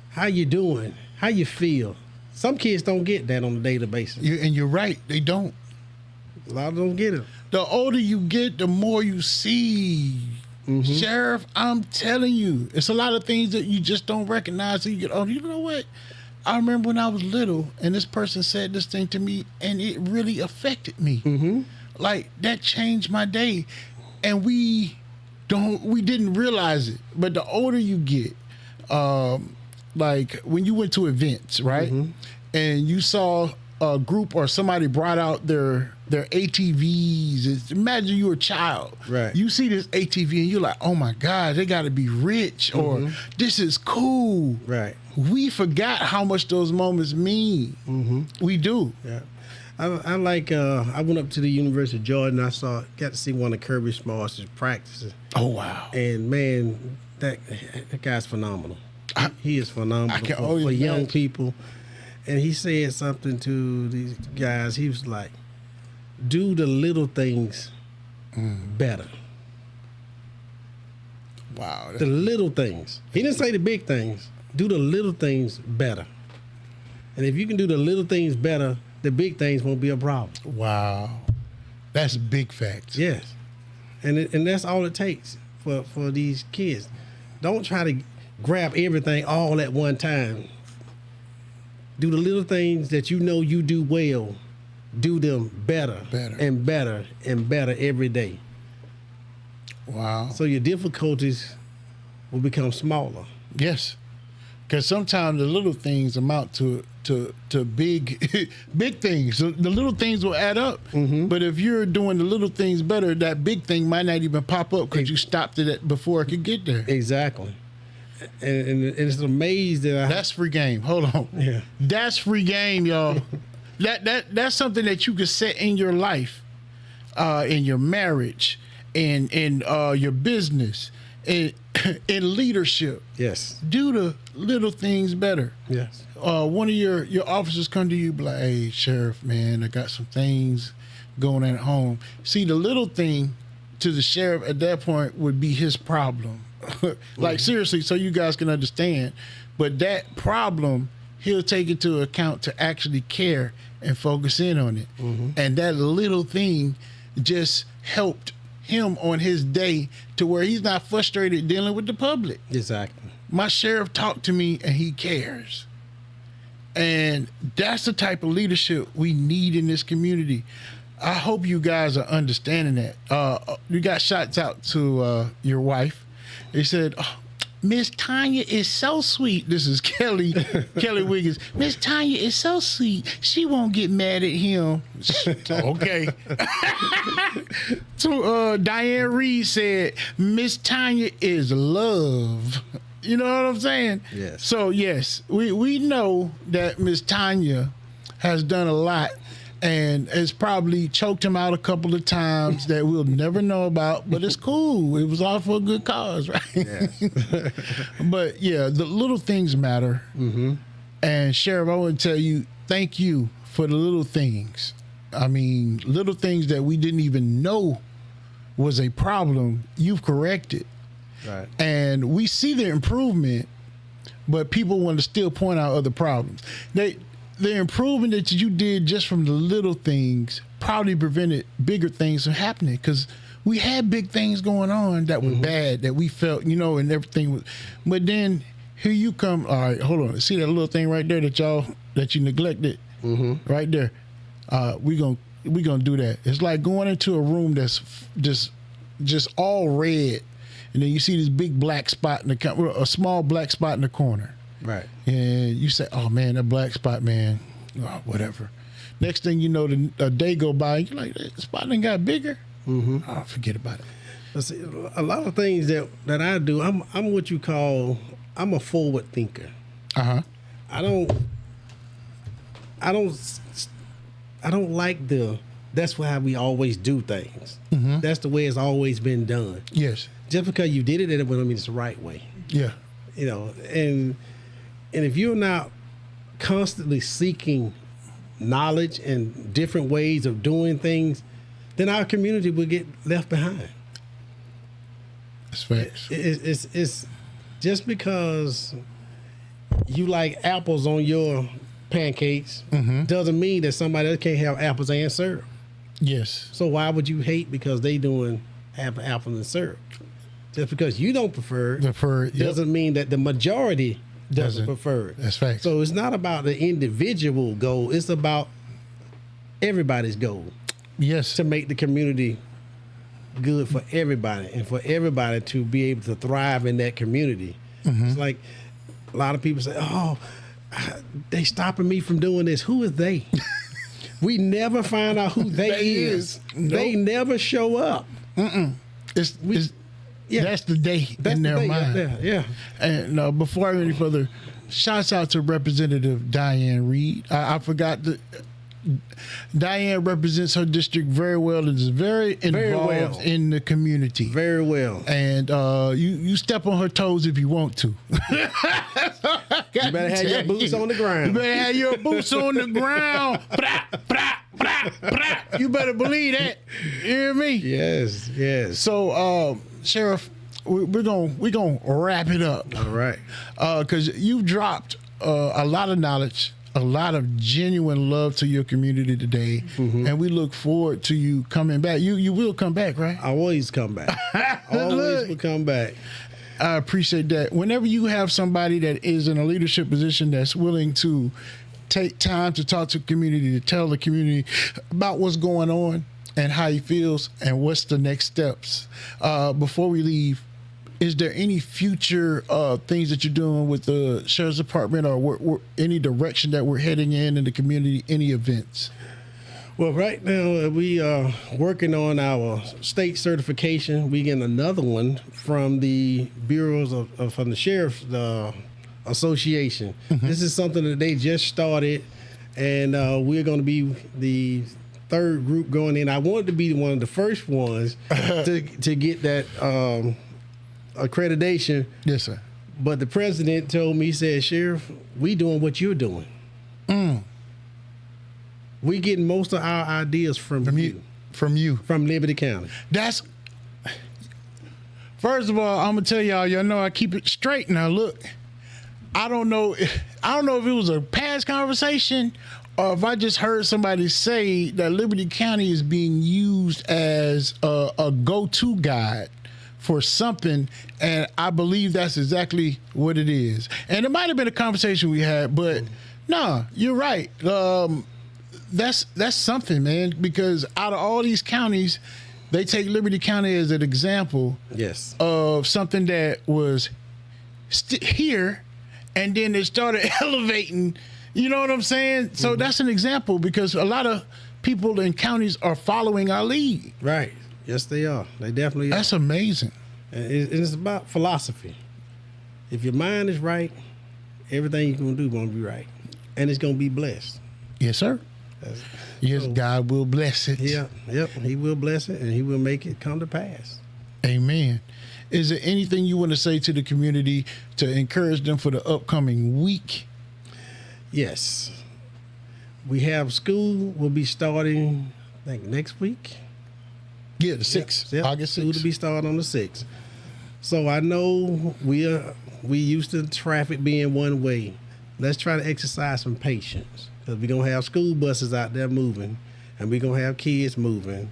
how you doing, how you feel. Some kids don't get that on a daily basis. And you're right, they don't. A lot of them don't get it. The older you get, the more you see. Sheriff, I'm telling you, it's a lot of things that you just don't recognize until you get older. You know what? I remember when I was little and this person said this thing to me and it really affected me. Like, that changed my day. And we didn't realize it. But the older you get, like when you went to events, right? And you saw a group or somebody brought out their ATVs. Imagine you're a child. Right. You see this ATV and you're like, oh my God, they gotta be rich, or this is cool. Right. We forgot how much those moments mean. We do. Yeah. I like, I went up to the University of Georgia and got to see one of Kirby Smart's practices. Oh, wow. And man, that guy's phenomenal. He is phenomenal for young imagine. people. And he said something to these guys. He was like, do the little things better. Wow. The little things. He didn't say the big things. Do the little things better. And if you can do the little things better, the big things won't be a problem. Wow. That's big facts. Yes. And that's all it takes for these kids. Don't try to grab everything all at one time. Do the little things that you know you do well. Do them better. And better and better every day. Wow. So your difficulties will become smaller. Yes. Because sometimes the little things amount to big big things. The little things will add up. But if you're doing the little things better, that big thing might not even pop up because you stopped it before it could get there. Exactly. And it's amazed that that's free game. Hold on. Yeah. That's free game, y'all. That's something that you could set in your life, in your marriage, in your business, in leadership. Yes. Do the little things better. Yes. One of your officers come to you, be like, hey, Sheriff, man, I got some things going on at home. See, the little thing to the sheriff at that point would be his problem. Like seriously, so you guys can understand. But that problem, he'll take into account to actually care and focus in on it. And that little thing just helped him on his day to where he's not frustrated dealing with the public. Exactly. My sheriff talked to me and he cares. And that's the type of leadership we need in this community. I hope you guys are understanding that. You got shots out to your wife. They said, oh, Miss Tanya is so sweet. This is Kelly Wiggins. Miss Tanya is so sweet. She won't get mad at him. Okay. So Diane Reed said, Miss Tanya is love. You know what I'm saying? Yes. So yes, we know that Miss Tanya has done a lot and has probably choked him out a couple of times that we'll never know about, but it's cool. It was all for a good cause, right? Yes. But yeah, the little things matter. And Sheriff, I want to tell you, thank you for the little things. I mean, little things that we didn't even know was a problem, you've corrected. Right. And we see the improvement, but people want to still point out other problems. The improvement that you did just from the little things probably prevented bigger things from happening, because we had big things going on that were bad, that we felt, you know, and everything was. But then here you come. All right, hold on. See that little thing right there that you neglected, right there. We gonna do that. It's like going into a room that's just all red, and then you see this big black spot in a small black spot in the corner. Right. And you say, oh man, that black spot, man, oh, whatever. Next thing you know, a day go by, you're like, the spot done got bigger. Oh, forget about it. But see, a lot of things that I do, I'm what you call, I'm a forward thinker. I don't like that's how we always do things. That's the way it's always been done. Yes. Just because you did it, that doesn't mean it's the right way. Yeah. You know, and if you're not constantly seeking knowledge and different ways of doing things, then our community will get left behind. That's facts. It's just because you like apples on your pancakes doesn't mean that somebody else can't have apples and syrup. Yes. So why would you hate because they doing apples and syrup? Just because you don't prefer it doesn't mean that the majority doesn't prefer it. That's facts. So it's not about the individual goal. It's about everybody's goal. Yes. To make the community good for everybody and for everybody to be able to thrive in that community. It's like a lot of people say, oh, they stopping me from doing this. Who is they? We never find out who they is. Nope. They never show up. That's the day in their mind. Yeah. And before I go any further, shouts out to Representative Diane Reed. I forgot that Diane represents her district very well and is very involved in the community. Very well. And you step on her toes if you want to. You better have your boots on the ground. You better have your boots on the ground. You better believe that. You hear me? Yes, yes. So, Sheriff, we're gonna wrap it up. All right. Because you've dropped a lot of knowledge, a lot of genuine love to your community today, and we look forward to you coming back. You will come back, right? I always come back. Always will come back. I appreciate that. Whenever you have somebody that is in a leadership position that's willing to take time to talk to the community, to tell the community about what's going on and how he feels and what's the next steps. Before we leave, is there any future things that you're doing with the Sheriff's Department or any direction that we're heading in the community, any events? Well, right now we are working on our state certification. We get another one from the bureaus from the Sheriff's Association. This is something that they just started, and we're going to be the third group going in. I wanted to be one of the first ones to get that accreditation. Yes, sir. But the president told me, he said, Sheriff, we doing what you're doing. We getting most of our ideas from you. From you. From Liberty County. That's First of all, I'm gonna tell y'all know I keep it straight. Now look, I don't know if it was a past conversation or if I just heard somebody say that Liberty County is being used as a go-to guide for something, and I believe that's exactly what it is. And it might have been a conversation we had, but no, you're right. That's something, man, because out of all these counties, they take Liberty County as an example Yes. of something that was here, and then it started elevating. You know what I'm saying? So that's an example, because a lot of people in counties are following our lead. Right. Yes, they are. They definitely are. That's amazing. And it's about philosophy. If your mind is right, everything you're going to do going to be right. And it's going to be blessed. Yes, sir. Yes, God will bless it. Yeah, yep. He will bless it, and he will make it come to pass. Amen. Is there anything you want to say to the community to encourage them for the upcoming week? Yes. We have school will be starting, I think, next week. Yeah, the 6th, Yep. August 6th. School to be started on the 6th. So I know we used to traffic being one way. Let's try to exercise some patience, because we're going to have school buses out there moving, and we're going to have kids moving,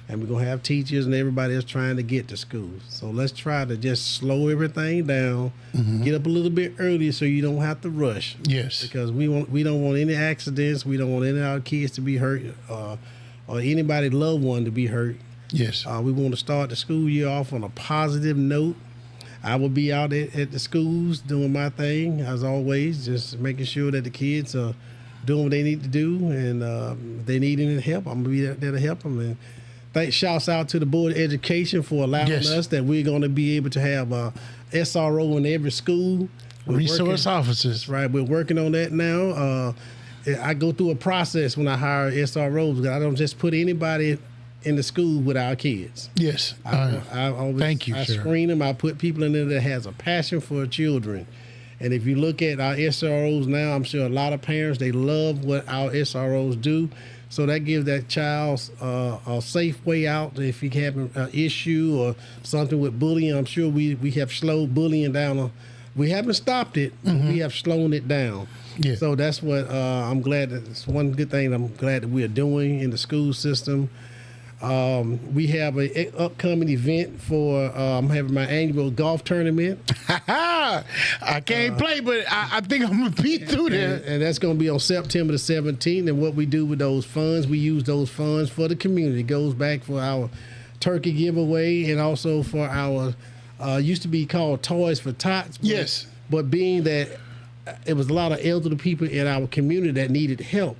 and we're going to have teachers and everybody else trying to get to school. So let's try to just slow everything down, get up a little bit earlier so you don't have to rush. Yes. Because we don't want any accidents. We don't want any of our kids to be hurt, or anybody loved one to be hurt. Yes. We want to start the school year off on a positive note. I will be out at the schools doing my thing, as always, just making sure that the kids are doing what they need to do, and if they need any help, I'm going to be there to help them. And shouts out to the Board of Education for allowing us that we're going to be able to have a SRO in every school. Resource officers. Right, we're working on that now. I go through a process when I hire SROs, because I don't just put anybody in the school with our kids. Yes. I always, thank you, I sir. screen them. I put people in there that has a passion for children. And if you look at our SROs now, I'm sure a lot of parents, they love what our SROs do. So that gives that child a safe way out. If he have an issue or something with bullying, I'm sure we have slowed bullying down. We haven't stopped it, but we have slowed it down. Yeah. So that's what I'm glad that it's one good thing I'm glad that we're doing in the school system. We have an upcoming event for I'm having my annual golf tournament. I can't play, but I think I'm gonna beat through there. And that's going to be on September the 17th. And what we do with those funds, we use those funds for the community. It goes back for our turkey giveaway, and also for our used to be called Toys for Tots. Yes. But being that it was a lot of elderly people in our community that needed help,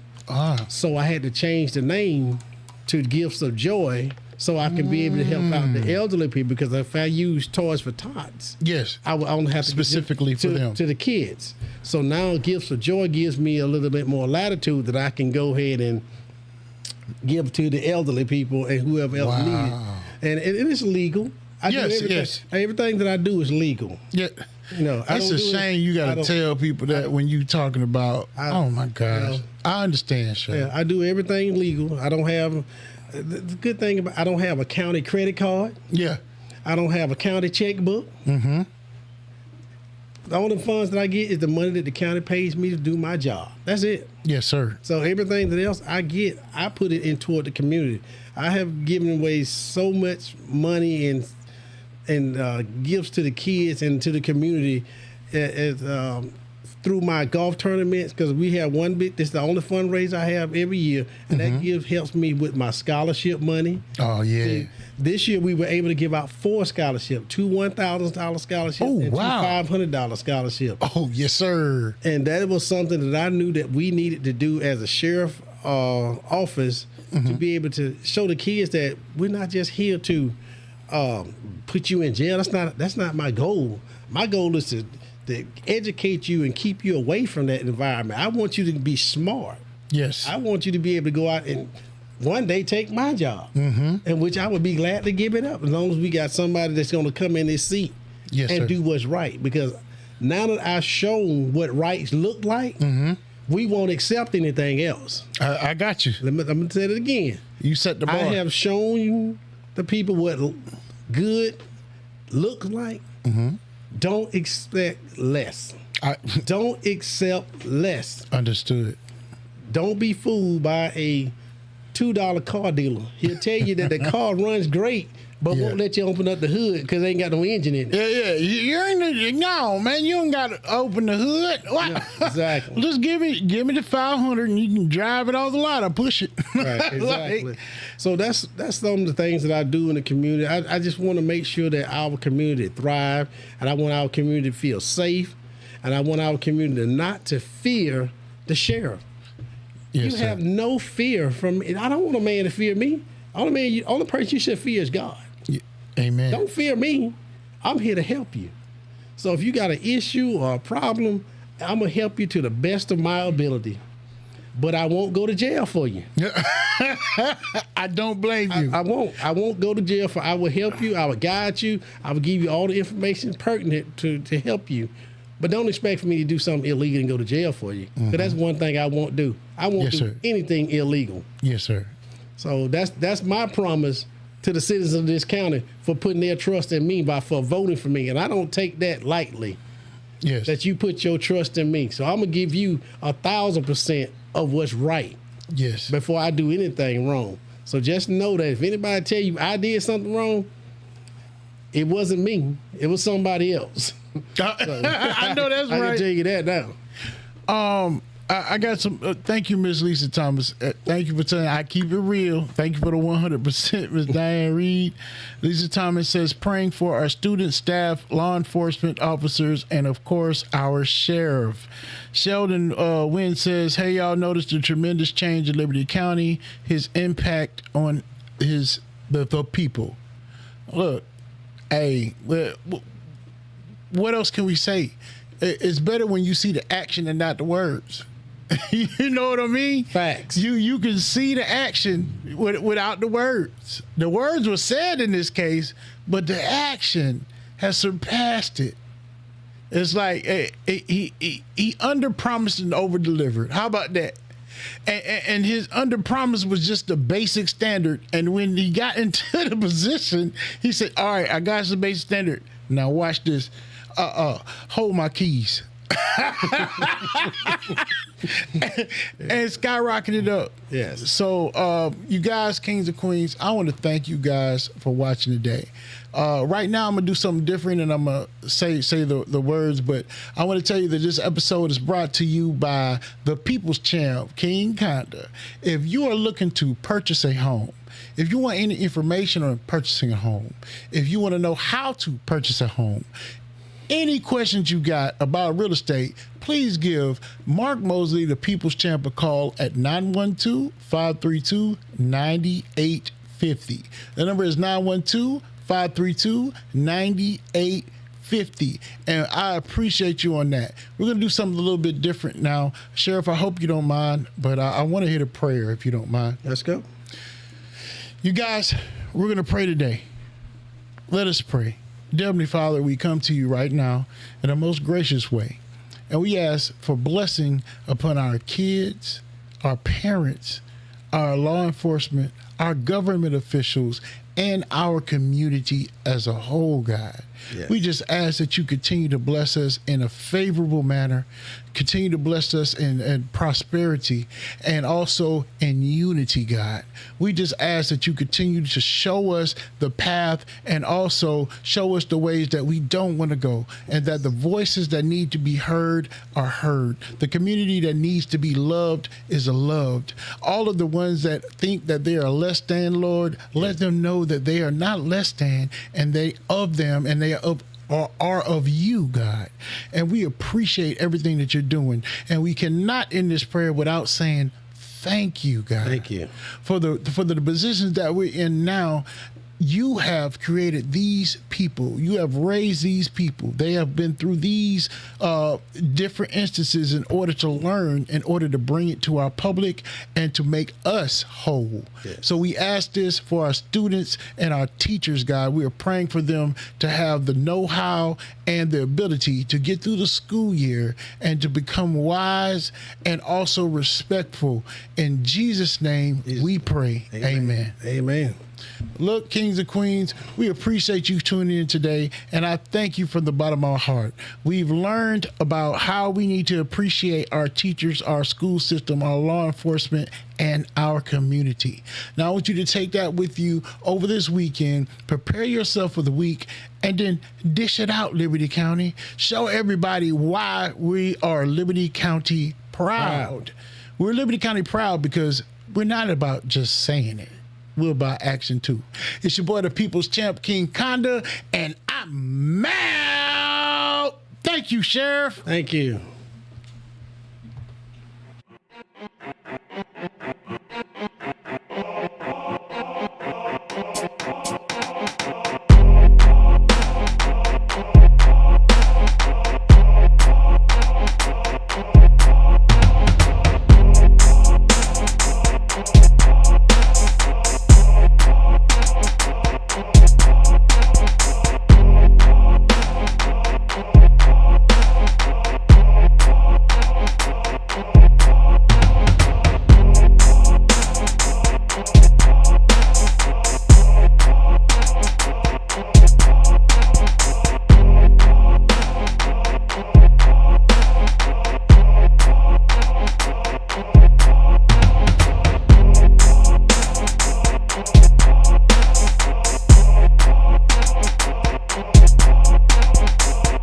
so I had to change the name to Gifts of Joy, so I can be able to help out the elderly people. Because if I use Toys for Tots, Yes. I only have to Specifically for them. to the kids. So now Gifts of Joy gives me a little bit more latitude that I can go ahead and give to the elderly people and whoever else needs it. And it is legal. I do everything. Everything that I do is legal. Yeah. You know, It's a shame you got to tell people that when you talking about, oh my gosh. You know, I understand, Shay. Yeah, I do everything legal. I don't have, the good thing about, I don't have a county credit card. Yeah. I don't have a county checkbook. Mm-hmm. The only funds that I get is the money that the county pays me to do my job. That's it. Yes, sir. So everything that else I get, I put it in toward the community. I have given away so much money and gifts to the kids and to the community through my golf tournaments, because we have one bit. This is the only fundraiser I have every year, and that helps me with my scholarship money. Oh yeah. See, this year we were able to give out 4 scholarships: 2 $1,000 scholarships and 2 $500 scholarships. Oh yes, sir. And that was something that I knew that we needed to do as a sheriff office to be able to show the kids that we're not just here to put you in jail. That's not my goal. My goal is to educate you and keep you away from that environment. I want you to be smart. Yes. I want you to be able to go out and one day take my job, and which I would be glad to give it up as long as we got somebody that's going to come in this seat and do what's right. Because now that I've shown what rights look like, we won't accept anything else. I got you. I'm going to say it again. You set the bar. I have shown the people what good looks like, don't expect less. Don't accept less. Understood. Don't be fooled by a $2 car dealer. He'll tell you that the car runs great, but won't let you open up the hood because they ain't got no engine in it. Yeah. You ain't no man. You don't got to open the hood. What? Yeah, exactly. Just give me the 500 and you can drive it off the lot or push it. Right, exactly. So that's some of the things that I do in the community. I just want to make sure that our community thrive, and I want our community to feel safe, and I want our community not to fear the sheriff. Yes, You have no fear from. I don't want a man to fear me. Only person you should fear is God. Yeah. Amen. Don't fear me. I'm here to help you. So if you got an issue or a problem, I'm gonna help you to the best of my ability. But I won't go to jail for you. I don't blame you. I won't. I won't go to jail for. I will help you. I will guide you. I will give you all the information pertinent to help you. But don't expect for me to do something illegal and go to jail for you. Because that's one thing I won't do. I won't do anything illegal. Yes, sir. So that's my promise to the citizens of this county for putting their trust in me for voting for me. And I don't take that lightly. Yes. That you put your trust in me. So I'm going to give you 1,000% of what's right. Yes. Before I do anything wrong. So just know that if anybody tell you I did something wrong, it wasn't me. It was somebody else. I know that's I right. can tell you that now. I got some. Thank you, Miss Lisa Thomas. Thank you for telling. I keep it real. Thank you for the 100%, Miss Diane Reed. Lisa Thomas says praying for our student, staff, law enforcement officers, and of course our sheriff. Sheldon Wynn says, "Hey, y'all noticed the tremendous change in Liberty County, his impact on the people." Look, hey, what else can we say? It's better when you see the action and not the words. You know what I mean? Facts. You can see the action without the words. The words were said in this case, but the action has surpassed it. It's like he under promised and over delivered. How about that? And his under promise was just the basic standard. And when he got into the position, he said, "All right, I got the basic standard. Now watch this. Hold my keys." and skyrocketed up. Yes. So you guys, kings and queens, I want to thank you guys for watching today. Right now I'm gonna do something different and I'm gonna say the words, but I want to tell you that this episode is brought to you by the People's Champ, King Conda. If you are looking to purchase a home, if you want any information on purchasing a home, if you want to know how to purchase a home, any questions you got about real estate, please give Mark Mosley, the People's Champ, a call at 912-532-9850. The number is 912-532-9850. And I appreciate you on that. We're going to do something a little bit different now. Sheriff, I hope you don't mind, but I want to hit a prayer if you don't mind. Let's go. You guys, we're going to pray today. Let us pray. Dear Heavenly Father, we come to you right now in a most gracious way. And we ask for blessing upon our kids, our parents, our law enforcement, our government officials, and our community as a whole, God. Yes. We just ask that you continue to bless us in a favorable manner, continue to bless us in prosperity, and also in unity, God. We just ask that you continue to show us the path and also show us the ways that we don't want to go, and that the voices that need to be heard are heard. The community that needs to be loved is loved. All of the ones that think that they are less than, Lord, let them know that they are not less than, and they of them, and they are of you, God. And we appreciate everything that you're doing. And we cannot end this prayer without saying thank you, God. Thank you. For the positions that we're in now. You have created these people. You have raised these people. They have been through these different instances in order to learn, in order to bring it to our public and to make us whole. Yes. So we ask this for our students and our teachers, God. We are praying for them to have the know-how and the ability to get through the school year and to become wise and also respectful. In Jesus' name, we pray. Amen. Amen. Look, kings and queens, we appreciate you tuning in today, and I thank you from the bottom of my heart. We've learned about how we need to appreciate our teachers, our school system, our law enforcement, and our community. Now, I want you to take that with you over this weekend. Prepare yourself for the week, and then dish it out, Liberty County. Show everybody why we are Liberty County proud. We're Liberty County proud because we're not about just saying it. We're about action too. It's your boy, the People's Champ, King Conda, and I'm out. Thank you, Sheriff. Thank you.